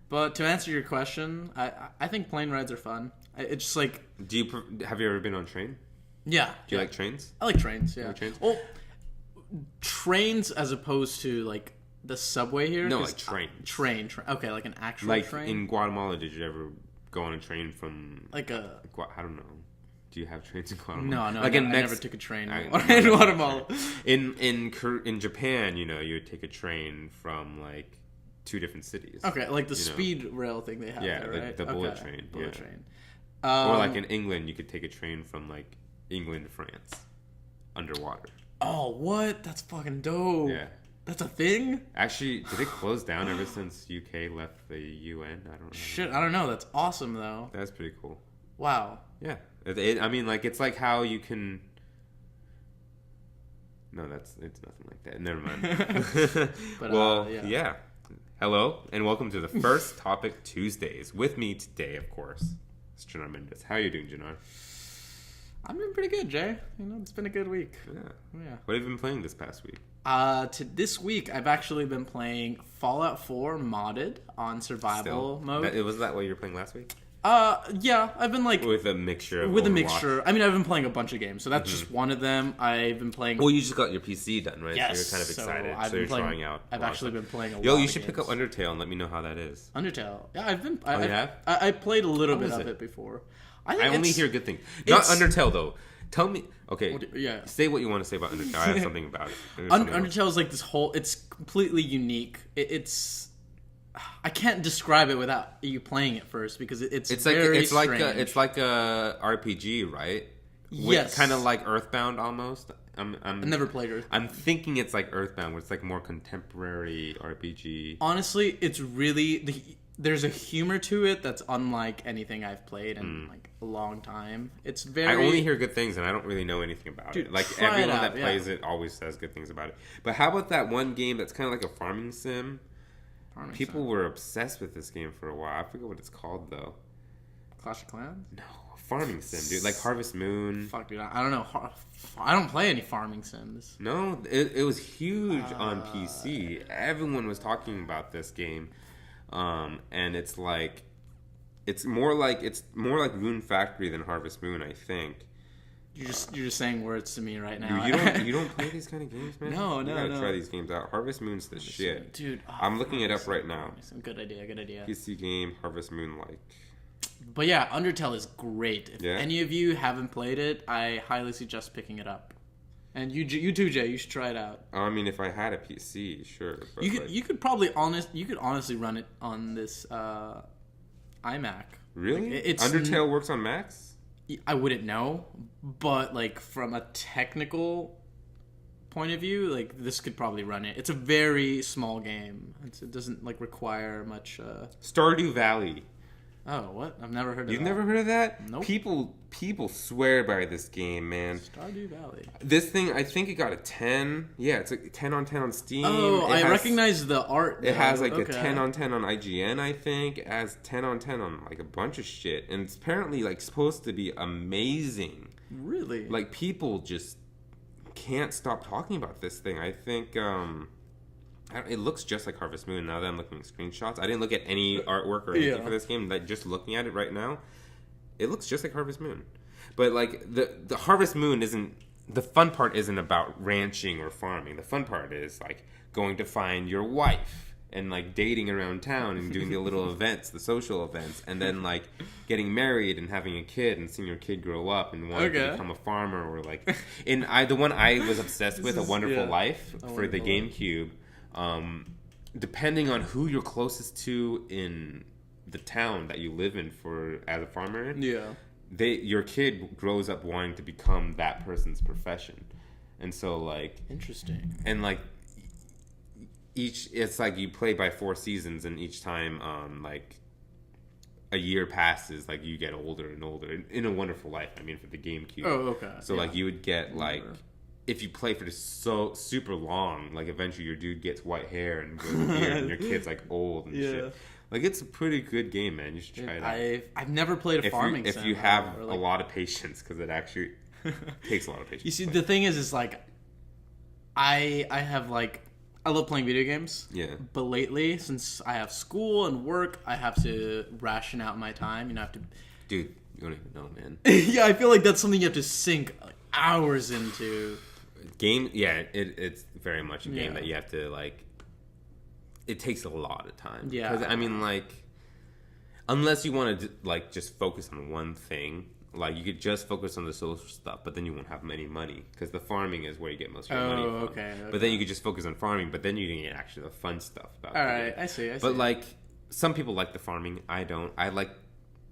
But to answer your question, I think plane rides are fun. It's just like... Have you ever been on train? Yeah. Do you like trains? I like trains, yeah. You like trains? Well, trains as opposed to, like, the subway here? No, like trains. Train. Okay, like an actual train? Like, in Guatemala, did you ever go on a train from... Like a... I don't know. Do you have trains in Guatemala? No, like I never took a train in Guatemala. Guatemala. In Japan, you would take a train from, like, 2 different cities. Okay, like the speed rail thing they have there, right? The bullet train. Bullet train. Or, like, in England, you could take a train from, like, England to France. Underwater. Oh, what? That's fucking dope. Yeah. That's a thing? Actually, did it close down ever since UK left the UN? I don't know. Shit, I don't know. That's awesome, though. That's pretty cool. Wow. Yeah. I mean, like, it's like how you can... No, it's nothing like that. Never mind. But, well, yeah. Hello, and welcome to the First Topic Tuesdays. With me today, of course, is Genar Mendez. How are you doing, Genar? I'm doing pretty good, Jay. It's been a good week. Yeah. Yeah. What have you been playing this past week? This week, I've actually been playing Fallout 4 modded on survival mode. Was that what you were playing last week? Yeah, I've been like... With a mixture of With Overwatch. a mixture. I mean, I've been playing a bunch of games, so that's just one of them. I've been playing... Well, you just got your PC done, right? Yes. So you're kind of excited. So, you're trying out. I've actually been playing a lot you of should pick up Undertale and let me know how that is. Undertale. Yeah, I've been... you have? I played a little bit is of it? it before. I only hear good things. Not Undertale, though. Tell me... Okay, yeah. Say what you want to say about Undertale. I have something about it. Undertale is like this whole... It's completely unique. It's... I can't describe it without you playing it first because it's very strange. It's like a RPG, right? Yes. Kind of like Earthbound almost. I've never played Earthbound. I'm thinking it's like Earthbound, where it's like more contemporary RPG. Honestly, it's really... There's a humor to it that's unlike anything I've played in like a long time. It's very... I only hear good things, and I don't really know anything about it. Like, everyone that plays it always says good things about it. But how about that one game that's kind of like a farming sim? People were obsessed with this game for a while. I forget what it's called, though. Clash of Clans? No, a farming sim, dude. Like Harvest Moon. Fuck, dude. I don't know. I don't play any farming sims. No, it was huge on PC. Everyone was talking about this game. And it's more like Moon Factory than Harvest Moon, I think. You're just saying words to me right now. You don't play these kind of games, man? No. You gotta try these games out. Harvest Moon's the shit. Dude. I'm looking it up right now. Good idea. PC game, Harvest Moon, like. But yeah, Undertale is great. If Yeah? any of you haven't played it, I highly suggest picking it up. And you too, Jay. You should try it out. I mean, if I had a PC, sure. But You could honestly run it on this iMac. Really? Like, Undertale works on Macs? I wouldn't know, but like from a technical point of view, like this could probably run it. It's a very small game. It doesn't like require much. Stardew Valley. Oh, what? I've never heard of that. You've never heard of that? Nope. People swear by this game, man. Stardew Valley. This thing, I think it got a 10. Yeah, it's a 10 on 10 on Steam. Oh, I recognize the art, though. It has like a 10 on 10 on IGN, I think. It has 10 on 10 on like a bunch of shit. And it's apparently like supposed to be amazing. Really? Like people just can't stop talking about this thing. I think it looks just like Harvest Moon now that I'm looking at screenshots. I didn't look at any artwork or anything for this game. Like just looking at it right now, it looks just like Harvest Moon. But like the Harvest Moon isn't, the fun part isn't about ranching or farming. The fun part is like going to find your wife and like dating around town and doing the little events, the social events, and then like getting married and having a kid and seeing your kid grow up and wanting to become a farmer, or like the one I was obsessed with, A Wonderful Life for the GameCube. Depending on who you're closest to in the town that you live in as a farmer, your kid grows up wanting to become that person's profession. And so like interesting. And like it's like you play by 4 seasons, and each time like a year passes, like you get older and older in A Wonderful Life. I mean, for the GameCube. Oh, okay. So like you would get like, if you play for so super long, like eventually your dude gets white hair and grows a beard, and your kid's like old and shit. Like it's a pretty good game, man. You should try it out. I've never played a farming sim. If you have a lot of patience, because it actually takes a lot of patience. You see, the thing is like I have like I love playing video games. Yeah. But lately, since I have school and work, I have to ration out my time. I have to. Dude, you don't even know, man. Yeah, I feel like that's something you have to sink hours into. Game, yeah, it's very much a game that you have to like. It takes a lot of time. Yeah. 'Cause, I mean, like, unless you want to like just focus on one thing. Like, you could just focus on the social stuff, but then you won't have any money. Because the farming is where you get most of your money from. Okay. But then you could just focus on farming, but then you can get actually the fun stuff about it. All right, I see. But, like, some people like the farming. I don't. I like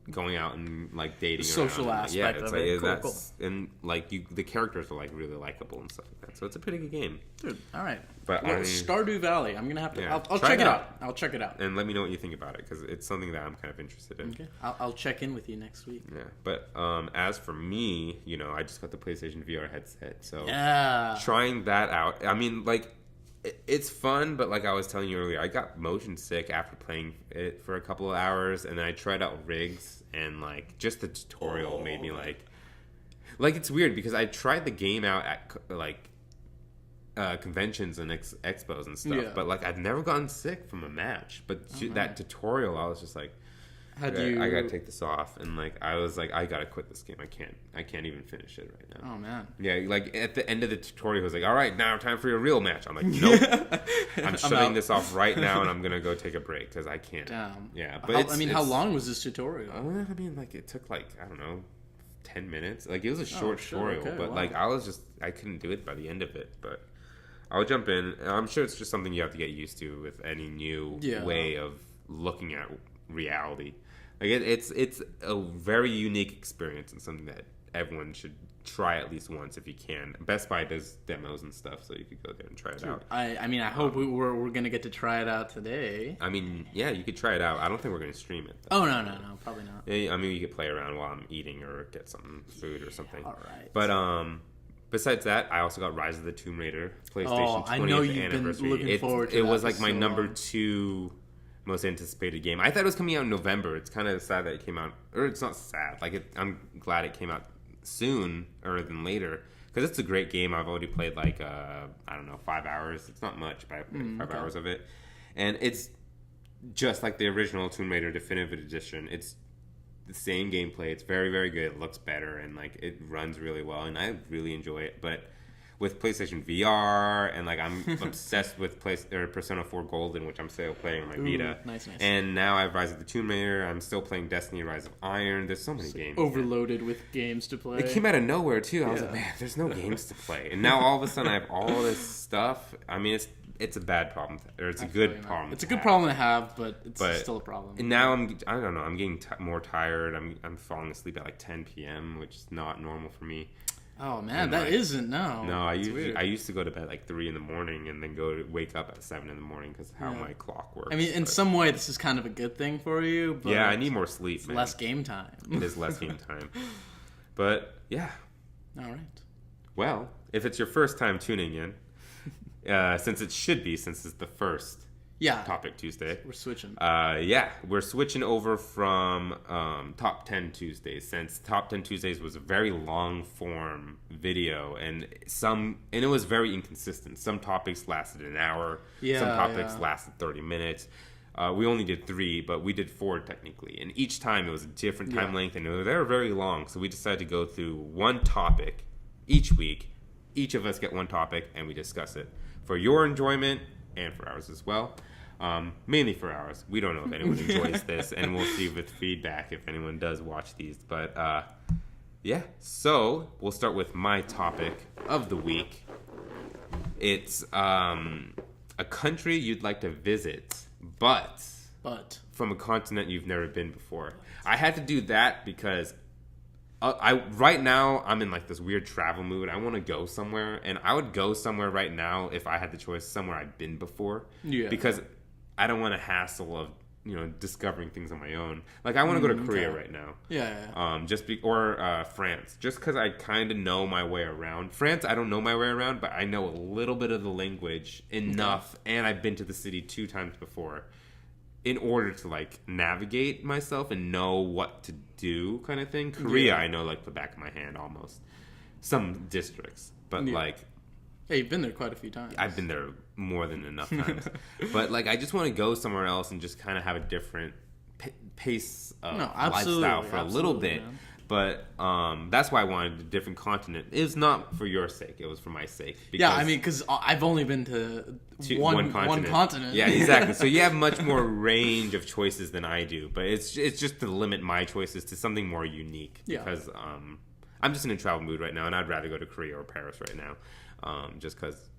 going out and, like, dating. The social around. aspect of it. Cool. And, like, the characters are, like, really likable and stuff like that. So it's a pretty good game. Dude, all right. But Stardew Valley. I'm going to have to... Yeah, I'll check it out. I'll check it out. And let me know what you think about it, because it's something that I'm kind of interested in. Okay. I'll check in with you next week. Yeah. But as for me, you know, I just got the PlayStation VR headset. So trying that out. I mean, like... It's fun, but like I was telling you earlier, I got motion sick after playing it for a couple of hours, and then I tried out rigs, and like just the tutorial made me like it's weird because I tried the game out at like conventions and expos and stuff, but like I've never gotten sick from a match. But that tutorial, I was just like, I gotta take this off, and like I was like, I gotta quit this game. I can't even finish it right now. Oh man. Yeah, like at the end of the tutorial, it was like, all right, now time for your real match. I'm like, nope. I'm shutting this off right now, and I'm gonna go take a break because I can't. Damn. Yeah, but how long was this tutorial? I mean, like it took like I don't know, 10 minutes. Like it was a short tutorial, but like I couldn't do it by the end of it. But I'll jump in. I'm sure it's just something you have to get used to with any new way of looking at reality. Like it's a very unique experience and something that everyone should try at least once if you can. Best Buy does demos and stuff, so you could go there and try it out. I mean, I hope we're gonna get to try it out today. I mean, yeah, you could try it out. I don't think we're gonna stream it, though. Oh no, probably not. I mean, you could play around while I'm eating or get some food or something. All right. But besides that, I also got Rise of the Tomb Raider PlayStation 20th I know you've anniversary. been looking forward to it that was like for my so number long. 2 most anticipated game. I thought it was coming out in November. It's kind of sad that it came out, or it's not sad. Like I'm glad it came out soon rather than later because it's a great game. I've already played like I don't know 5 hours. It's not much, but I played 5 hours of it, and it's just like the original Tomb Raider Definitive Edition. It's the same gameplay. It's very, very good. It looks better and like it runs really well, and I really enjoy it. But with PlayStation VR and like I'm obsessed with Persona 4 Golden, which I'm still playing on my Vita. Nice. And now I have Rise of the Tomb Raider. I'm still playing Destiny: Rise of Iron. There's so many games. Overloaded with games to play. It came out of nowhere too. I was like, man, there's no games to play. And now all of a sudden I have all this stuff. I mean, it's a bad problem, or it's a good problem. It's a good problem to have, but it's still a problem. And now I don't know. I'm getting more tired. I'm falling asleep at like 10 p.m., which is not normal for me. Oh man, that isn't no. No, I used to go to bed like 3 in the morning and then wake up at 7 in the morning because how my clock works. I mean, in some way, this is kind of a good thing for you. But yeah, I need more sleep. Man. Less game time. It is less game time. But yeah. All right. Well, if it's your first time tuning in, since it's the first. Yeah. Topic Tuesday. We're switching. We're switching over from Top 10 Tuesdays, since Top 10 Tuesdays was a very long form video and it was very inconsistent. Some topics lasted an hour. Some topics lasted 30 minutes. We only did 3, but we did 4 technically. And each time it was a different time length and they were very long. So we decided to go through one topic each week. Each of us get one topic and we discuss it for your enjoyment and for ours as well. Mainly for ours. We don't know if anyone enjoys this, and we'll see with feedback if anyone does watch these. But so we'll start with my topic of the week. It's a country you'd like to visit, but from a continent you've never been before. I had to do that because right now I'm in like this weird travel mood. I want to go somewhere, and I would go somewhere right now if I had the choice, somewhere I've been before. Yeah. Because I don't want a hassle of discovering things on my own. Like I want to go to Korea right now. Yeah. France, just because I kind of know my way around. France, I don't know my way around, but I know a little bit of the language enough, and I've been to the city 2 times before. In order to like navigate myself and know what to do, kind of thing. Korea, I know like the back of my hand almost. Some districts, but like Yeah, you've been there quite a few times. I've been there more than enough times. But, like, I just want to go somewhere else and just kind of have a different pace of lifestyle for a little bit. Man. But that's why I wanted a different continent. It's not for your sake. It was for my sake. Yeah, I mean, because I've only been to one continent. Yeah, exactly. So you have much more range of choices than I do. But it's just to limit my choices to something more unique. Yeah. Because I'm just in a travel mood right now, and I'd rather go to Korea or Paris right now. Just because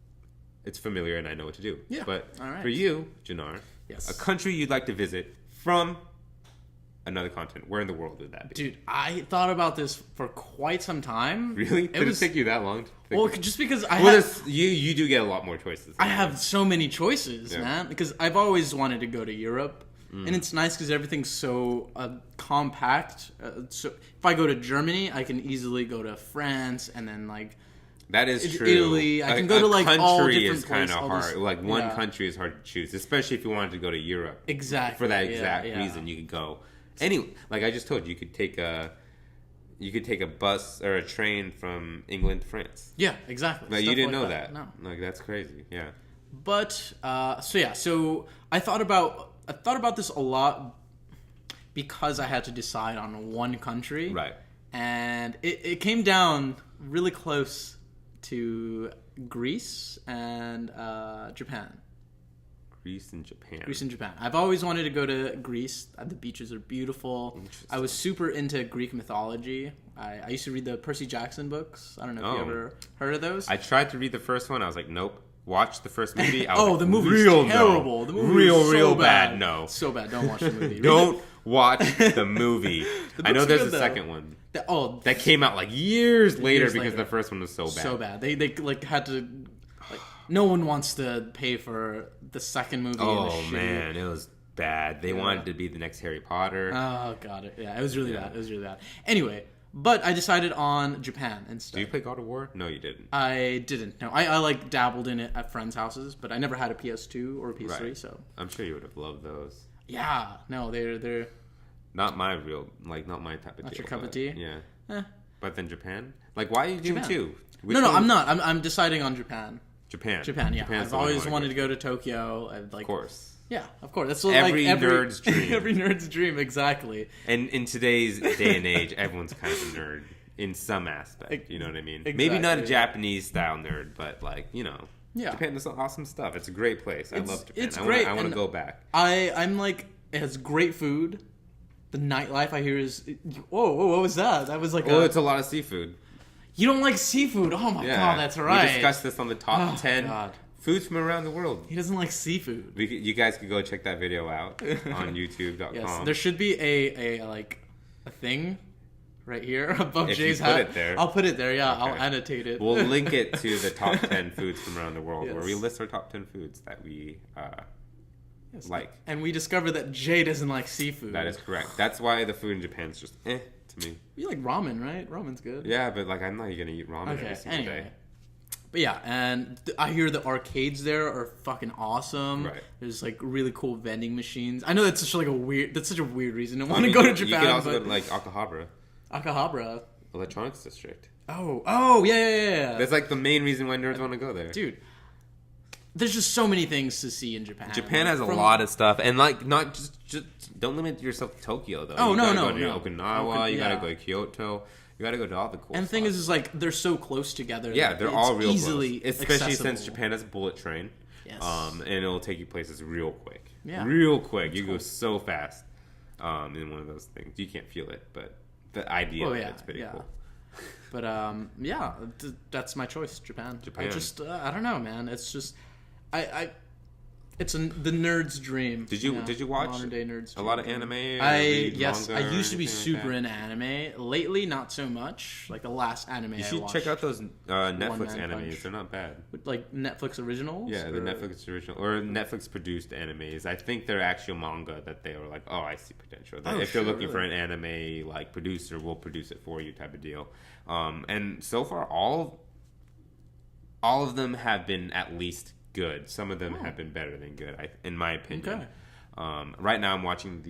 it's familiar and I know what to do. Yeah. But all right. For you, Genar, yes, a country you'd like to visit from another continent, where in the world would that be? Dude, I thought about this for quite some time. Really? Did it take you that long? Just because you do get a lot more choices. I have so many choices, man. Because I've always wanted to go to Europe. And it's nice because everything's so compact. So if I go to Germany, I can easily go to France and then like... That is true. Italy. I can go to like all different places. Country is kind of hard. Like one country is hard to choose, especially if you wanted to go to Europe. Exactly. For that exact reason, you could go. Like I just told you, you could take a bus or a train from England to France. Yeah, exactly. No, you didn't know that. No, like that's crazy. Yeah. But so I thought about this a lot because I had to decide on one country. Right. And it came down really close to Greece and Japan. Greece and Japan. Greece and Japan. I've always wanted to go to Greece. The beaches are beautiful. I was super into Greek mythology. I used to read the Percy Jackson books. I don't know if you ever heard of those. I tried to read the first one. I was like, nope. Watch the first movie. The movie's terrible. No. The movie is real bad. No. So bad. Don't watch the movie. Don't watch the movie. I know there's a second one. That came out like years later because the first one was so bad. So bad. They like had to no one wants to pay for the second movie. Oh man, it was bad. They wanted to be the next Harry Potter. Oh god, yeah, it was really bad. It was really bad. Anyway, but I decided on Japan instead. Did you play God of War? No, you didn't. I didn't. No, I like dabbled in it at friends' houses, but I never had a PS2 or a PS3. Right. So I'm sure you would have loved those. Yeah, no, they're not my not my type of not deal. Your cup of tea. Yeah. But then Japan? Like, why are you doing two? No, I'm not. I'm deciding on Japan. Japan, yeah. I've always wanted to go to Tokyo. Of course. Yeah, of course. That's every nerd's dream. Every nerd's dream, exactly. And in today's day and age, everyone's kind of a nerd in some aspect. You know what I mean? Exactly. Maybe not a Japanese style nerd, but Japan does some awesome stuff. It's a great place. I love Japan. It's great. I want to go back. I'm like, it has great food. The nightlife I hear is... Whoa, what was that? That was like it's a lot of seafood. You don't like seafood? Oh my god, that's right. We discussed this on the top 10 foods from around the world. He doesn't like seafood. You guys could go check that video out on YouTube.com. Yes, there should be a thing right here above if Jay's you hat. Put it there. I'll put it there, yeah. Okay. I'll annotate it. We'll link it to the top 10 foods from around the world where we list our top 10 foods that we like. And we discovered that Jay doesn't like seafood. That is correct. That's why the food in Japan is just to me. You like ramen, right? Ramen's good. Yeah, but I'm not going to eat ramen every single day. But yeah, and I hear the arcades there are fucking awesome. Right. There's like really cool vending machines. I know that's such a weird reason to want to go to Japan. You can also go to Akihabara. Akihabara. Electronics District. Oh, yeah. That's like the main reason why nerds want to go there. Dude. There's just so many things to see in Japan. Japan has a lot of stuff, and not just don't limit yourself to Tokyo though. You gotta go to Okinawa. You gotta go to Kyoto. You gotta go to all the cool. And the thing is like they're so close together. Yeah, they're all real easily close. Especially accessible. Since Japan has a bullet train. Yes. And it'll take you places real quick. Yeah. Real quick. You go so fast. In one of those things, you can't feel it, but the idea of it's pretty cool. But that's my choice. Japan. I just I don't know, man. It's just. It's the nerd's dream. Did you watch modern day nerd's a lot of anime? I used to be super into anime. Lately, not so much. Like the last anime I watched. You should check out those Netflix animes. Punch. They're not bad. Like Netflix originals? Yeah, the Netflix original or Netflix produced animes. I think they're actual manga that they were like, oh, I see potential. If they're looking for an anime like producer, we'll produce it for you type of deal. And so far, all of them have been at least good. Some of them have been better than good, in my opinion. Okay. Right now, I'm watching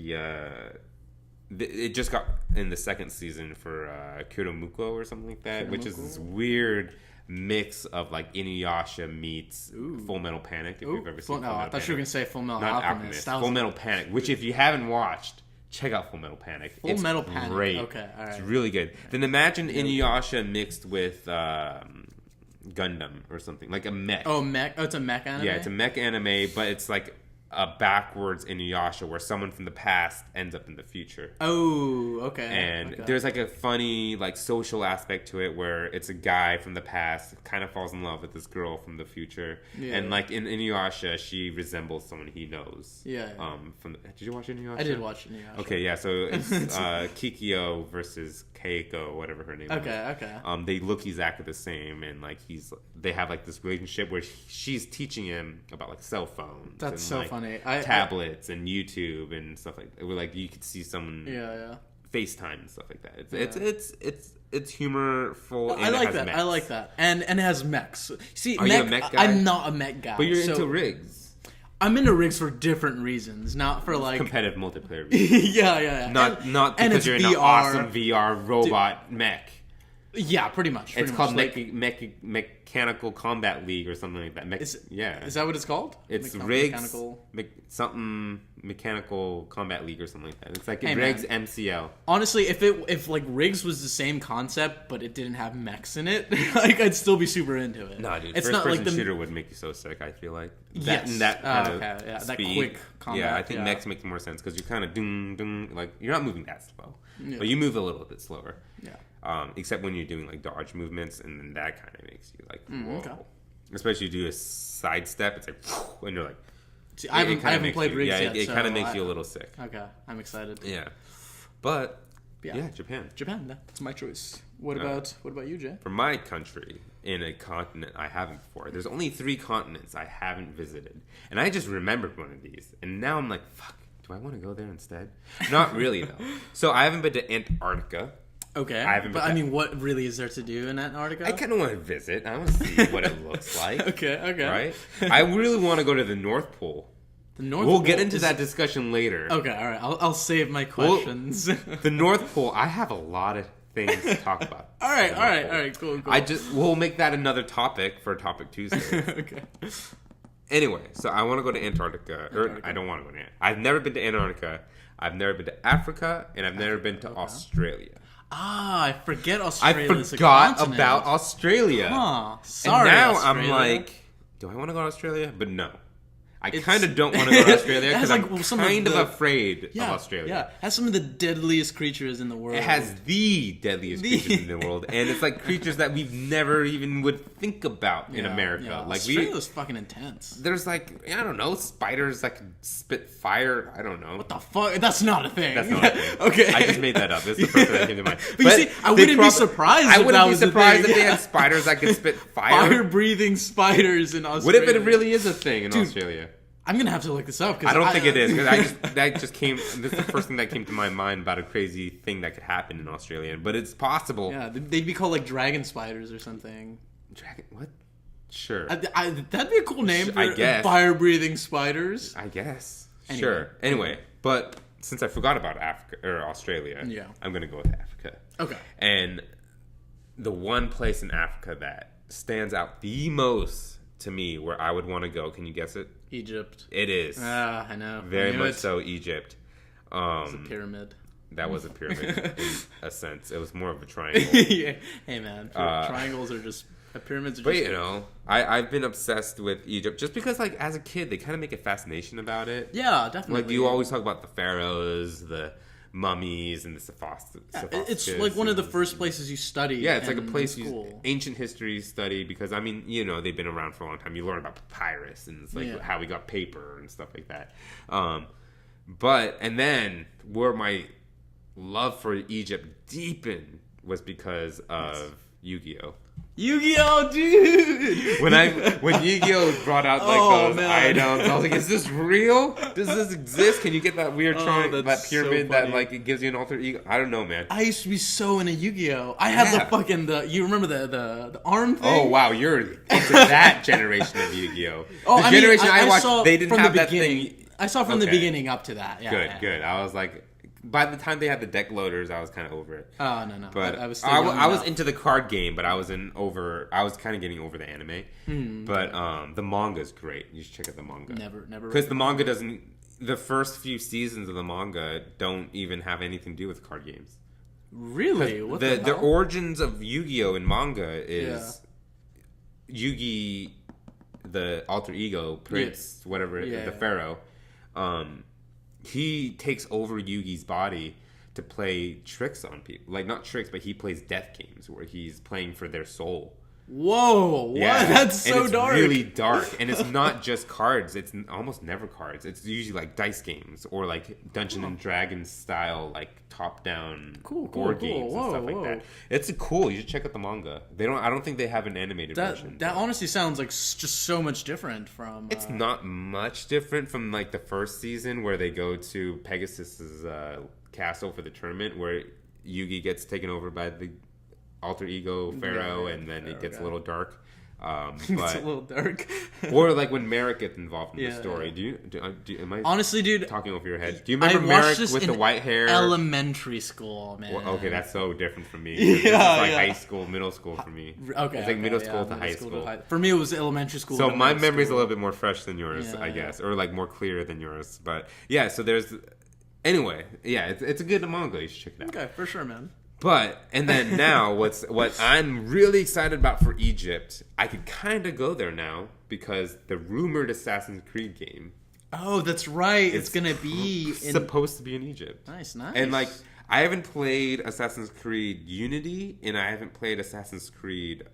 it just got in the second season for Kyoto Muko or something like that, which is this weird mix of like Inuyasha meets Full Metal Panic. If you've ever seen Full Metal Panic. I thought you were gonna say Full Metal Not Alchemist. Full Metal Panic, which if you haven't watched, check out Full Metal Panic. Full Metal Panic. Great. Okay, all right. It's really good. Then imagine Inuyasha mixed with Gundam or something, like a mech. Oh, mech. Oh, it's a mech anime. Yeah, it's a mech anime, but it's like a backwards Inuyasha where someone from the past ends up in the future. Oh, okay. And there's like a funny like social aspect to it where it's a guy from the past kind of falls in love with this girl from the future. Yeah. And like in Inuyasha, she resembles someone he knows. Yeah. Did you watch Inuyasha? I did watch Inuyasha. Okay, yeah. So it's Kikyo versus Keiko, whatever her name is. Okay. They look exactly the same, and like they have like this relationship where she's teaching him about like cell phones. That's so funny. Tablets and YouTube and stuff like that. Where like you could see someone FaceTime and stuff like that. It's humorful. And I like it has that. mechs. I like that. And it has mechs. See, Are you a mech guy? I'm not a mech guy. But you're into rigs. I'm into rigs for different reasons, not for like competitive multiplayer reasons. yeah. Not because you're in an awesome VR robot mech. Yeah, pretty much. It's called Mechanical Combat League or something like that. Is that what it's called? It's Rigs Mechanical Combat League or something like that. It's like Rigs MCL. Honestly, if like Rigs was the same concept but it didn't have mechs in it, like I'd still be super into it. Nah, dude. It's first not person like shooter would make you so sick. I feel like that kind of speed. That quick combat. Yeah, I think mechs make more sense because you're kind of like you're not moving that slow, but you move a little bit slower. Yeah. Except when you're doing like dodge movements, and then that kind of makes you like whoa. Okay. Especially you do a sidestep, it's like, and you're like. See, I haven't played Rigs yet. It kind of makes you a little sick. Okay, I'm excited. Yeah, but Japan. That's my choice. What about you, Jay? For my country, in a continent I haven't before, there's only 3 continents I haven't visited, and I just remembered one of these, and now I'm like, fuck, do I want to go there instead? Not really though. So I haven't been to Antarctica. Okay, I mean, what really is there to do in Antarctica? I kind of want to visit. I want to see what it looks like. Okay. Right? I really want to go to the North Pole. We'll get into that discussion later. Okay, all right. I'll save my questions. The North Pole, I have a lot of things to talk about. all right, cool. We'll make that another topic for Topic Tuesday. Okay. Anyway, so I want to go to Antarctica. Or I don't want to go to Antarctica. I've never been to Antarctica. I've never been to Africa, and I've never been to Australia. I forget Australia. I forgot about Australia. Huh. Sorry, and now Australia. I'm like, do I want to go to Australia? But no. I kind of don't want to go to Australia because I'm kind of afraid of Australia. Yeah, it has some of the deadliest creatures in the world. It has the deadliest creatures in the world, and it's like creatures that we've never even would think about in America. Yeah. Like Australia's fucking intense. There's like, I don't know, spiders that can spit fire. I don't know. What the fuck? That's not a thing. That's not a thing. Okay, I just made that up. It's the first thing that came to mind. But you see, I wouldn't be surprised. I wouldn't be surprised if they had spiders that could spit fire. Fire-breathing spiders in Australia. What if it really is a thing in Australia? I'm gonna have to look this up. I don't think it is. Cause this is the first thing that came to my mind about a crazy thing that could happen in Australia. But it's possible. Yeah, they'd be called like dragon spiders or something. Dragon? What? Sure. That'd be a cool name for I guess. Fire-breathing spiders. I guess. Anyway. Sure. Anyway, but since I forgot about Africa or Australia, I'm gonna go with Africa. Okay. And the one place in Africa that stands out the most to me where I would want to go, can you guess it? Egypt. It is. I know. Very much so, Egypt. It's a pyramid. That was a pyramid in a sense. It was more of a triangle. Yeah. Hey man, triangles are just pyramids. But you know, I've been obsessed with Egypt just because, like, as a kid, they kind of make a fascination about it. Yeah, definitely. Like you always talk about the pharaohs, the mummies, and the it's like one of the first places you study. Yeah, it's like a place ancient history study because I mean, you know, they've been around for a long time. You learn about papyrus and it's like how we got paper and stuff like that. And then where my love for Egypt deepened was because of Yu-Gi-Oh! Yu-Gi-Oh, dude! When Yu-Gi-Oh brought out like those items, I was like, "Is this real? Does this exist? Can you get that weird that pyramid that like it gives you an alter ego?" I don't know, man. I used to be so into Yu-Gi-Oh. I had the fucking you remember the arm thing? Oh wow, you're into that generation of Yu-Gi-Oh. The generation I watched, they didn't have that thing. I saw from the beginning up to that. Yeah, good. I was like, by the time they had the deck loaders, I was kind of over it. Oh no. But I was into the card game, but I was kind of getting over the anime. But the manga's great. You should check out the manga. Never. Because the manga doesn't. The first few seasons of the manga don't even have anything to do with card games. Really? What the origins of Yu-Gi-Oh in manga is Yugi, the alter ego prince, whatever, the pharaoh. He takes over Yugi's body to play tricks on people. Like, not tricks, but he plays death games where he's playing for their soul. Whoa! What? That's so it's dark. Really dark, and it's not just cards. It's almost never cards. It's usually like dice games or like Dungeons and Dragons style, like top-down board games and stuff like that. It's cool. You should check out the manga. I don't think they have an animated version. That honestly sounds like just so much different from. It's not much different from like the first season where they go to Pegasus's castle for the tournament, where Yugi gets taken over by the alter ego pharaoh, and then it gets a little dark. But it's a little dark. Or like when Merrick gets involved in the story. Am I honestly, dude, talking over your head? Do you remember Merrick with the white hair? Elementary school, man. Well, okay, that's so different from me. It's like high school, middle school for me. Okay, it's like middle school to high school. For me, it was elementary school. So my memory's a little bit more fresh than yours, I guess, or like more clear than yours. But yeah, so there's. Anyway, yeah, it's a good manga. You should check it out. Okay, for sure, man. But, and then now, what I'm really excited about for Egypt, I could kind of go there now, because the rumored Assassin's Creed game. Oh, that's right. It's going to be supposed to be in Egypt. Nice. And, like, I haven't played Assassin's Creed Unity, and I haven't played Assassin's Creed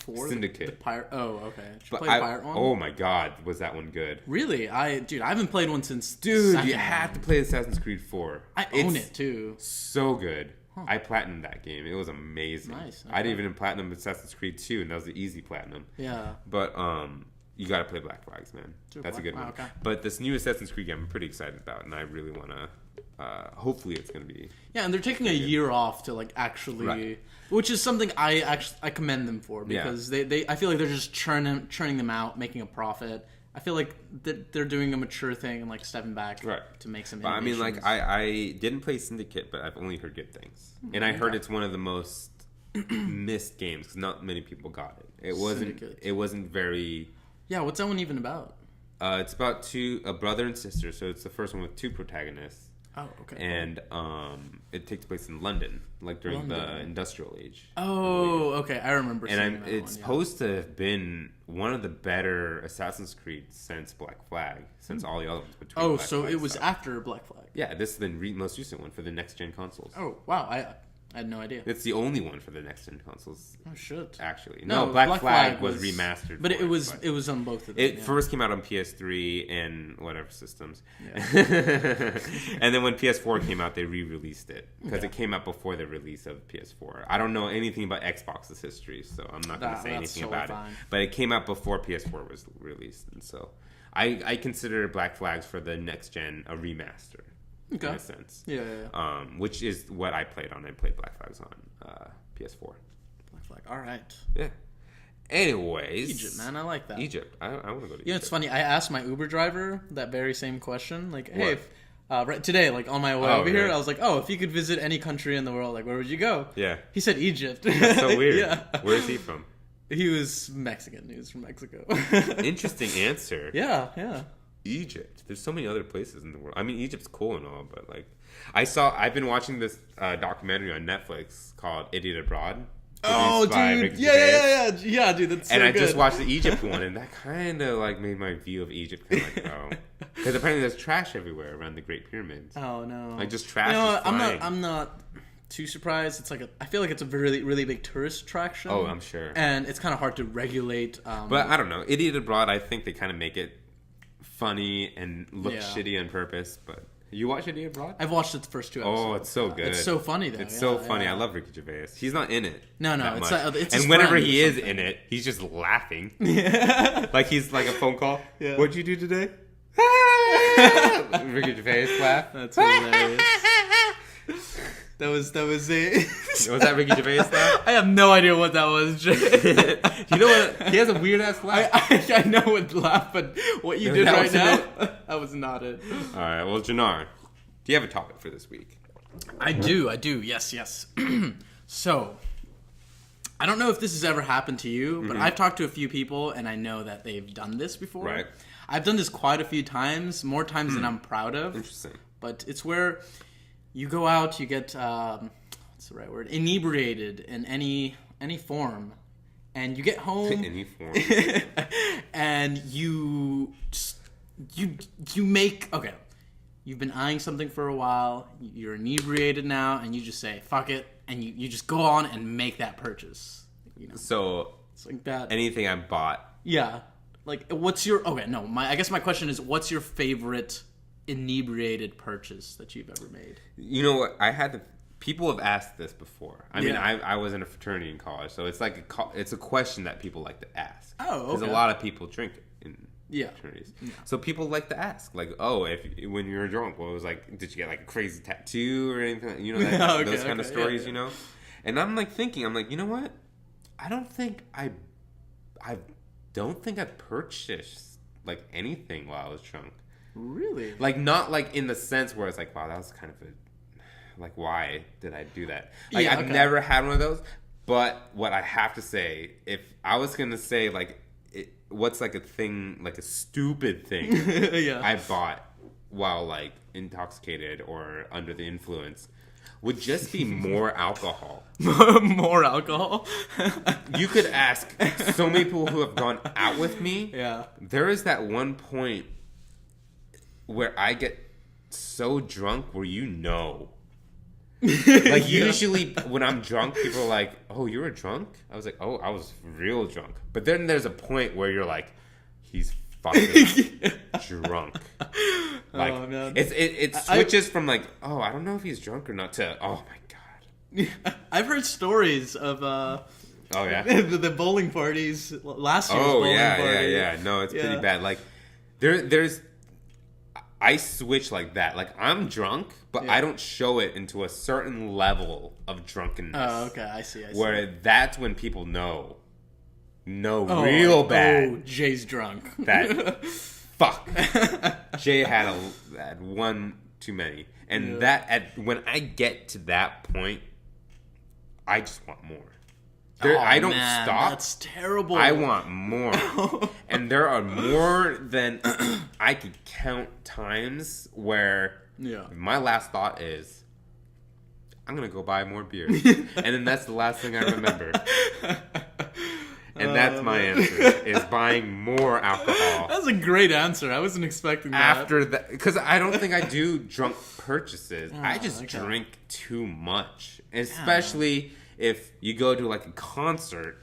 Syndicate. Okay. But play the pirate one? Oh my god, was that one good? Really? I haven't played one since. Dude, you have to play Assassin's Creed 4. I own it too. So good. I platinumed that game. It was amazing. Nice. Okay. I didn't even platinum Assassin's Creed 2, and that was the easy platinum. Yeah. But you gotta play Black Flags, man. That's a good one. Okay. But this new Assassin's Creed game, I'm pretty excited about, and I really wanna. Hopefully, it's gonna be. Yeah, and they're taking a year off to like actually. Right. Which is something I commend them for, because they I feel like they're just churning them out, making a profit. I feel like they're doing a mature thing and like stepping back to make some. I mean, like I didn't play Syndicate, but I've only heard good things, and I heard it's one of the most missed games because not many people got it. It wasn't very. Yeah, what's that one even about? It's about a brother and sister, so it's the first one with two protagonists. Oh, okay. And it takes place in London, like during the Industrial Age. Oh, okay. I remember. And it's supposed to have been one of the better Assassin's Creed since Black Flag, since all the other ones. Oh, so it was after Black Flag. Yeah, this is the most recent one for the next gen consoles. Oh, wow! I had no idea. It's the only one for the next gen consoles. Oh shit! Actually, no. Black Flag was remastered, but it was on both of them. It first came out on PS3 and whatever systems, and then when PS4 came out, they re-released it because it came out before the release of PS4. I don't know anything about Xbox's history, so I'm not going to say anything about it. But it came out before PS4 was released, and so I consider Black Flags for the next gen a remaster. Okay. In a sense. Yeah. Which is what I played on. I played Black Flags on PS4. Black Flag. All right. Yeah. Anyways. Egypt, man. I like that. Egypt. I want to go to Egypt. You know, it's funny. I asked my Uber driver that very same question. Like, hey, right today, like on my way over here, I was like, if you could visit any country in the world, like, where would you go? Yeah. He said Egypt. That's so weird. Yeah. Where is he from? He was Mexican. He was from Mexico. Interesting answer. Yeah. Egypt. There's so many other places in the world. I mean, Egypt's cool and all, but like, I've been watching this documentary on Netflix called Idiot Abroad. Oh, dude. Yeah, dude. That's so good. And I good. just watched the Egypt one, and that kind of like made my view of Egypt kind of like, because apparently there's trash everywhere around the Great Pyramids. Oh no. Like just trash. I'm not too surprised. It's like I feel like it's a really, really big tourist attraction. Oh, I'm sure. And it's kind of hard to regulate. But I don't know. Idiot Abroad, I think they kind of make it funny and look shitty on purpose. But you watch Idiot Abroad? I've watched the first 2 episodes. Oh, it's so good. It's so funny though. It's so funny. I love Ricky Gervais. He's not in it. No. It's and whenever he is in it, he's just laughing. Yeah. Like he's like a phone call. Yeah. What'd you do today? Ricky Gervais laugh. That's hilarious. That was it. Was that Ricky Gervais laugh? I have no idea what that was, Jay. You know what? He has a weird ass laugh. I know what laugh, but what you did right now, that was not it. All right. Well, Genar, Do you have a topic for this week? I do. Yes. So, I don't know if this has ever happened to you, but I've talked to a few people, and I know that they've done this before. Right. I've done this quite a few times, more times than I'm proud of. Interesting. But it's where you go out, you get, what's the right word? Inebriated in any form. And you get home. Any form. And you make, okay, you've been eyeing something for a while, you're inebriated now, and you just say, fuck it, and you just go on and make that purchase. You know? So, it's like that. Anything I bought. Yeah. Like, what's your, okay, no, I guess my question is, what's your favorite inebriated purchase that you've ever made? You know what, people have asked this before. I mean, I was in a fraternity in college, so it's like it's a question that people like to ask. Oh, okay. Because a lot of people drink in fraternities. Yeah. So people like to ask, like, oh, when you were drunk, what was like, did you get like a crazy tattoo or anything? You know, those kind of stories, you know? And I'm like thinking, you know what? I don't think I purchased like anything while I was drunk. Really? Like, not like in the sense where it's like, wow, that was kind of like, why did I do that? Like, I've never had one of those. But what I have to say, if I was going to say, like, what's like a thing, like a stupid thing I bought while, like, intoxicated or under the influence would just be more alcohol. More alcohol? You could ask so many people who have gone out with me. Yeah. There is that one point where I get so drunk where like, usually when I'm drunk, people are like, oh, you were drunk? I was like, oh, I was real drunk. But then there's a point where you're like, he's fucking drunk. Like, oh, man. It switches from like, oh, I don't know if he's drunk or not, to, oh my God. I've heard stories of oh yeah, the bowling parties last year's bowling party. Yeah. No, it's pretty bad. Like, there's I switch like that. Like, I'm drunk, but I don't show it into a certain level of drunkenness. Oh, okay. I see. Where that's when people know real bad. Oh, Jay's drunk. That fuck. Jay had one too many, and when I get to that point, I just want more. I don't stop. That's terrible. I want more. And there are more than I could count times where my last thought is, I'm going to go buy more beer. And then that's the last thing I remember. And that's my answer, is buying more alcohol. That's a great answer. I wasn't expecting that. After that, because I don't think I do drunk purchases. I just drink too much. Especially if you go to like a concert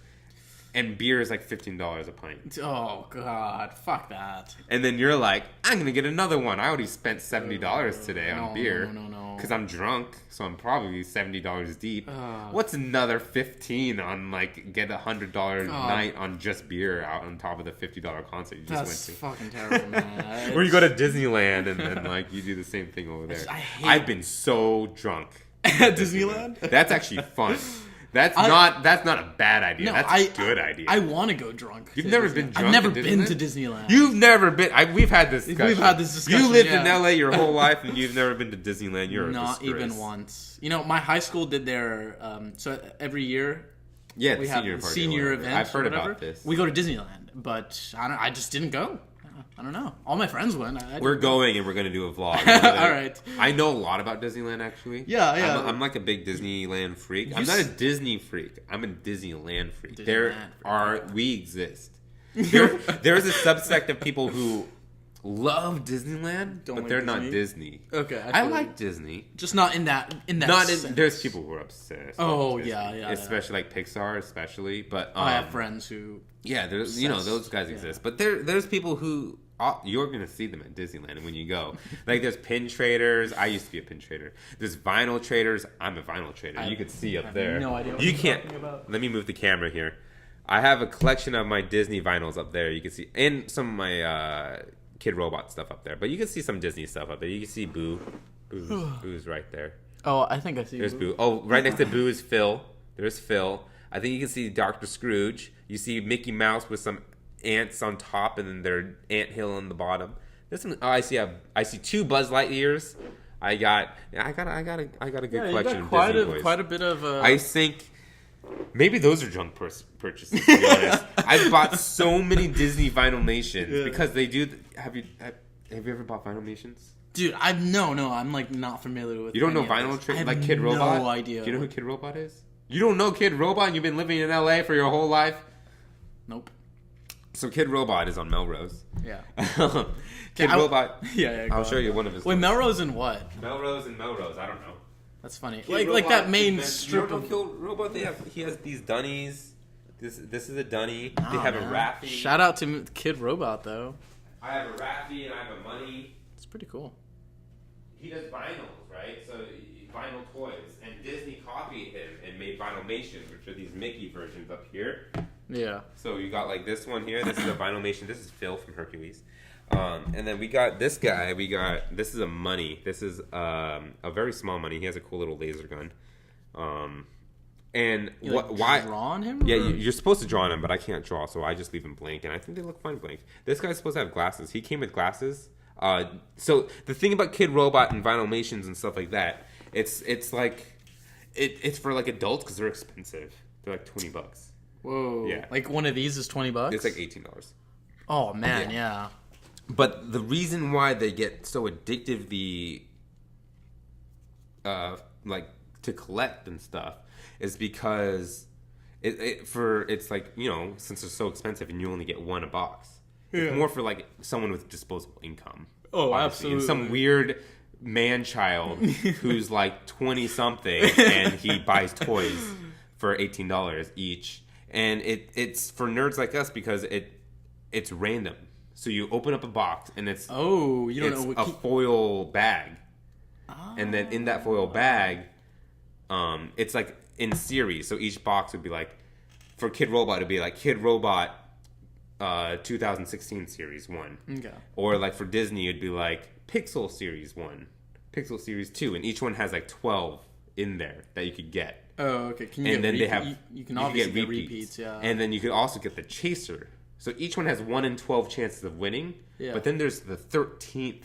and beer is like $15 a pint. Oh God, fuck that. And then you're like, I'm gonna get another one. I already spent $70 today on beer. No. Because I'm drunk, so I'm probably $70 deep. What's another $15 on like get $100 night on just beer out on top of the $50 concert you just went to? That's fucking terrible, man. Or you go to Disneyland and then like you do the same thing over there. I've been so drunk at Disneyland. That's actually fun. That's not a bad idea. No, that's a good idea. I want to go drunk. You've never been drunk? I've never been to Disneyland. You've never been. We've had this discussion. We've had this discussion. You lived in LA your whole life and you've never been to Disneyland. You're not even once. You know, my high school did their so every year. Yeah, we have senior events. I've heard about this. We go to Disneyland, but I just didn't go. I don't know. All my friends went. We're going and we're going to do a vlog. All right. I know a lot about Disneyland, actually. Yeah. I'm like a big Disneyland freak. I'm not a Disney freak. I'm a Disneyland freak. We exist. There's a subsect of people who love Disneyland, but they're not Disney. Okay. I like Disney. Just not in that sense. There's people who are obsessed. Oh, yeah. Especially like Pixar, especially. But I have friends who... Yeah, there's those guys exist. But there's people who... you're going to see them at Disneyland when you go. Like, there's pin traders. I used to be a pin trader. There's vinyl traders. I'm a vinyl trader. You can see up there. I have no idea what you you're can't. talking about. Let me move the camera here. I have a collection of my Disney vinyls up there. You can see. And some of my Kid Robot stuff up there. But you can see some Disney stuff up there. You can see Boo. Boo's right there. Oh, I think I see There's Boo. Oh, right next to Boo is Phil. There's Phil. I think you can see Dr. Scrooge. You see Mickey Mouse with some ants on top and then their ant hill on the bottom. There's some. Oh, I see 2 Buzz Lightyears. I got a good collection of Disney toys. Quite a bit of. I think maybe those are junk purchases. To be honest, I've bought so many Disney Vinylmations because they do. Have you ever bought Vinylmations? Dude, I'm like not familiar with. You don't know Vinyl Trick like Kid Robot? No idea. Do you know who Kid Robot is? You don't know Kid Robot, and you've been living in LA for your whole life? Nope. So Kid Robot is on Melrose. Yeah. Kid Robot. Yeah. I'll show you one of his. Wait, Melrose and what? Melrose and Melrose. I don't know. That's funny. Kid Like Robot, that main strip of of. Kid Robot. He has these dunnies. This is a dunny. They have a Raffy. Shout out to Kid Robot though. I have a Raffy and I have a Money. It's pretty cool. He does vinyls, right? So vinyl toys, and Disney copied him and made Vinylmations, which are these Mickey versions up here. Yeah. So you got like this one here. This is a Vinylmation. This is Phil from Hercules. And then we got this guy. This is a Money. This is a very small Money. He has a cool little laser gun. And why draw on him? Yeah, you're supposed to draw on him, but I can't draw, so I just leave him blank, and I think they look fine blank. This guy's supposed to have glasses. He came with glasses. So the thing about Kid Robot and Vinylmations and stuff like that, it's like it's for like adults because they're expensive. They're like $20. Whoa. Yeah. Like one of these is $20? It's like $18. Oh man, yeah. But the reason why they get so addictively like to collect and stuff is because it's like, you know, since they're so expensive and you only get one a box. Yeah. It's more for like someone with disposable income. Oh, obviously. absolutely. And some weird man-child who's like 20-something and he buys toys for $18 each. And it's for nerds like us because it's random. So you open up a box and it's a foil bag. Oh. And then in that foil bag, it's like in series. So each box would be like, for Kid Robot, it'd be like Kid Robot 2016 Series 1. Okay. Or like for Disney, it'd be like Pixel Series 1, Pixel Series 2. And each one has like 12 in there that you could get. Oh, okay. You can obviously get repeats, yeah. And then you could also get the Chaser. So each one has 1 in 12 chances of winning. Yeah. But then there's the 13th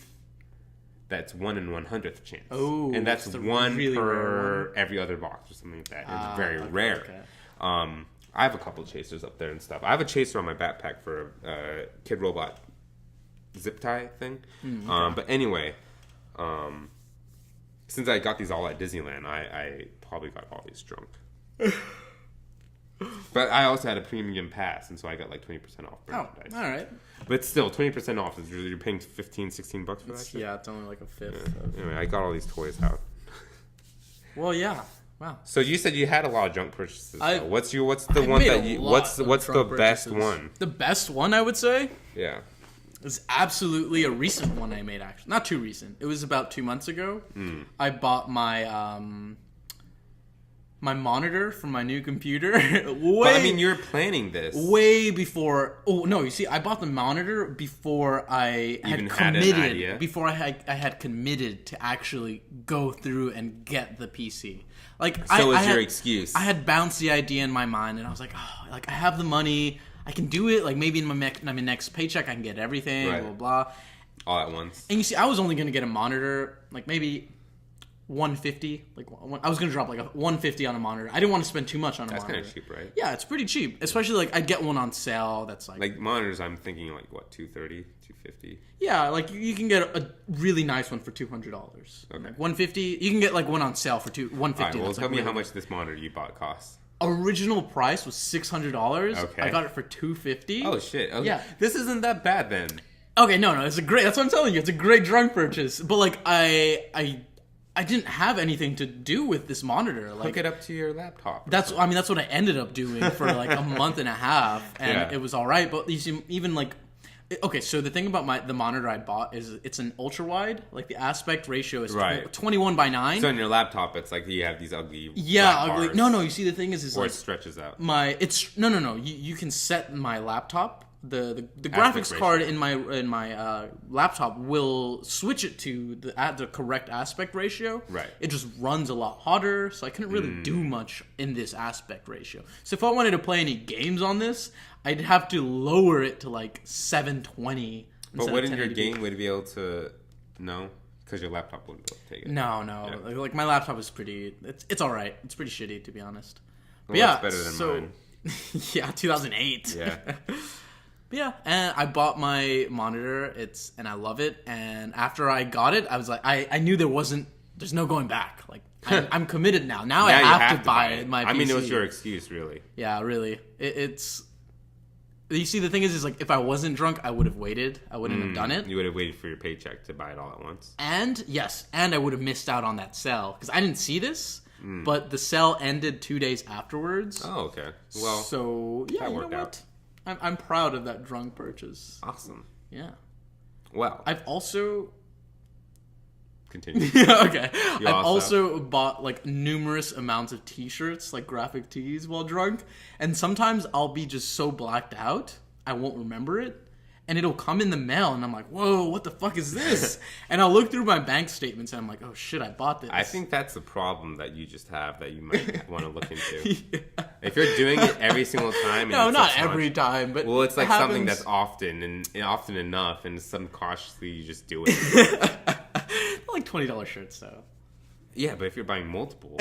that's 1 in 100th chance. Oh, and that's one really per every other box or something like that. It's very rare. Okay. I have a couple of Chasers up there and stuff. I have a Chaser on my backpack for a Kid Robot zip tie thing. Okay. But anyway, since I got these all at Disneyland, I probably got all these drunk. But I also had a premium pass, and so I got like 20% off merchandise. Oh, all right. But still, 20% off is you're paying $15-16 for that shit? Yeah, it's only like a fifth. Yeah. Anyway, I got all these toys out. Well, yeah. Wow. So you said you had a lot of junk purchases. What's the best one? The best one, I would say? Yeah. It's absolutely a recent one I made, actually. Not too recent. It was about 2 months ago. I bought my my monitor for my new computer. But I mean, you're planning this way before. Oh no! You see, I bought the monitor before I had committed. Before I had committed to actually go through and get the PC. Like, so was your excuse? I had bounced the idea in my mind, and I was like, oh, like I have the money, I can do it. Like maybe in my next paycheck, I can get everything. Right. Blah blah. All at once. And you see, I was only gonna get a monitor, like maybe $150. Like I was gonna drop like a $150 on a monitor. I didn't want to spend too much on a monitor. That's kind of cheap, right? Yeah, it's pretty cheap. Especially like I'd get one on sale. That's like monitors. I'm thinking like what, $230, $250. Yeah, like you can get a really nice one for $200. Okay. Like $150. You can get like one on sale for $150. All right, well, tell me how much this monitor you bought costs. Original price was $600. Okay. I got it for $250. Oh shit. Okay. Yeah. This isn't that bad then. Okay, no, it's a great. That's what I'm telling you. It's a great drunk purchase. But like I didn't have anything to do with this monitor. Like, hook it up to your laptop. That's what I ended up doing for like a month and a half, and it was all right. But you see, even like, okay, so the thing about the monitor I bought is it's an ultra wide. Like the aspect ratio is 21:9. So on your laptop, it's like you have these ugly. Yeah, ugly. Bars. No. You see, the thing is or like, it stretches out. No. You can set my laptop. The graphics card in my laptop will switch it to the correct aspect ratio. Right. It just runs a lot hotter, so I couldn't really do much in this aspect ratio. So if I wanted to play any games on this, I'd have to lower it to like 720. But wouldn't your game would be able to? No, because your laptop wouldn't be able to take it. No. Yeah. Like my laptop is pretty. It's all right. It's pretty shitty, to be honest. But Well, it's better than mine. Yeah, 2008. Yeah. But yeah, and I bought my monitor. And I love it. And after I got it, I was like, I knew there's no going back. Like I'm committed now. Now I have to buy my PC. I mean, it was your excuse, really. Yeah, really. It's. You see, the thing is like if I wasn't drunk, I would have waited. I wouldn't have done it. You would have waited for your paycheck to buy it all at once. And I would have missed out on that sale because I didn't see this. But the sale ended 2 days afterwards. Oh, okay. Well, so yeah, that you know worked what? out. I'm proud of that drunk purchase. Awesome. Yeah. Well, I've also. Continue. Okay. I've also bought like numerous amounts of T-shirts, like graphic tees, while drunk, and sometimes I'll be just so blacked out I won't remember it, and it'll come in the mail, and I'm like, "Whoa, what the fuck is this?" And I'll look through my bank statements, and I'm like, "Oh shit, I bought this." I think that's a problem that you just have that you might want to look into. Yeah. If you're doing it every single time, no, not every time, but well, it's like something that's often enough, and subconsciously you just do it. Like $20 shirts, though. Yeah, but if you're buying multiple,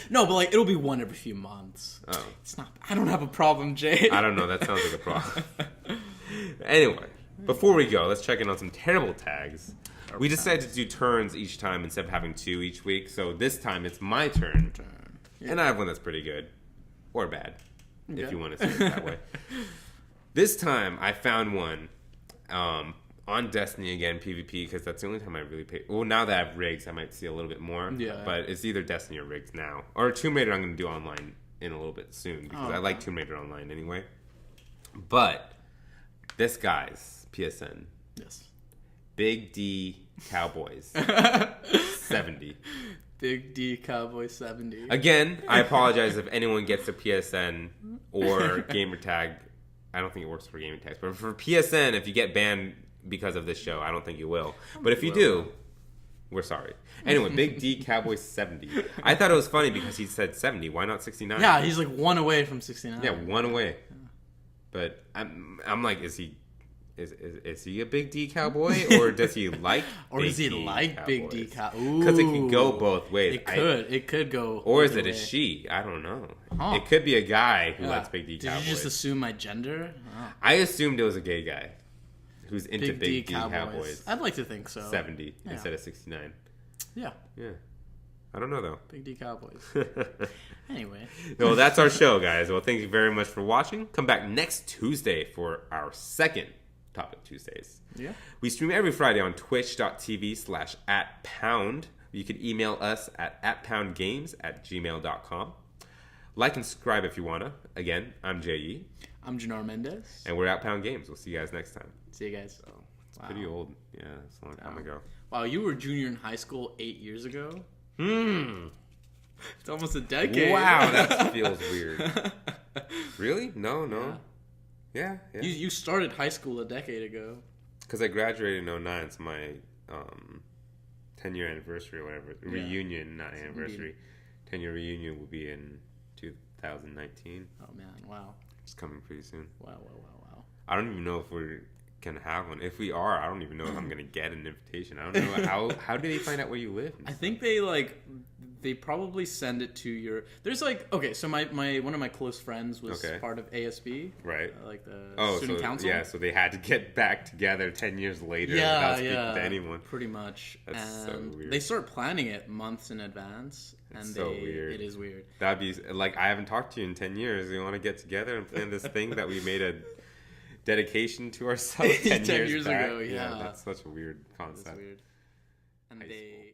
no, but like it'll be one every few months. Oh, it's not. I don't have a problem, Jay. I don't know. That sounds like a problem. Anyway, before we go, let's check in on some terrible tags. We decided to do turns each time instead of having 2 each week. So this time it's my turn, and I have one that's pretty good or bad, if you want to say it that way. This time I found one. On Destiny again, PvP, because that's the only time I really pay. Well, now that I have rigs, I might see a little bit more. Yeah. But it's either Destiny or rigs now. Or Tomb Raider I'm going to do online in a little bit soon, because I like Tomb Raider online anyway. But this guy's PSN. Yes. Big D Cowboys 70. Big D Cowboy 70. Again, I apologize if anyone gets a PSN or gamertag. I don't think it works for gaming tags, but for PSN, if you get banned because of this show, I don't think you will. But if you do, we're sorry. Anyway, Big D Cowboy 70. I thought it was funny because he said 70. Why not 69? Yeah, he's like 1 away from 69. Yeah, 1 away. But I'm like, is he a Big D Cowboy, or does he like or does he like Big D Cowboy? Because it can go both ways. It could go. Or is it a she? I don't know. Huh. It could be a guy who likes Big D Cowboys. Did you just assume my gender? Oh. I assumed it was a gay guy who's into Big D Cowboys. I'd like to think so. 70 instead of 69. Yeah. Yeah. I don't know, though. Big D Cowboys. Anyway. Well, that's our show, guys. Well, thank you very much for watching. Come back next Tuesday for our second Topic Tuesdays. Yeah. We stream every Friday on twitch.tv/@pound. You can email us at atpoundgames@gmail.com. Like and subscribe if you want to. Again, I'm Jay. I'm Genar Mendez. And we're AtPound Games. We'll see you guys next time. See you guys. Oh, it's pretty old. Yeah, it's a long time ago. Wow, you were junior in high school 8 years ago? It's almost a decade. Wow, that feels weird. Really? No. Yeah. You started high school a decade ago. Because I graduated in 09, so my 10-year anniversary or whatever. Yeah. Reunion, not anniversary. 10-year reunion will be in 2019. Oh, man. Wow. It's coming pretty soon. Wow. I don't even know if we can have one. If we are, I don't even know if I'm going to get an invitation. I don't know. How do they find out where you live? I think they probably send it to your. There's so my one of my close friends was part of ASB, right? Like the student council. Yeah, so they had to get back together 10 years later without speaking to anyone. Pretty much. That's so weird. They start planning it months in advance. It's so weird. It is weird. That'd be like, I haven't talked to you in 10 years. You want to get together and plan this thing that we made a dedication to ourselves 10 years back? ago? Yeah, that's such a weird concept. That's weird. And they.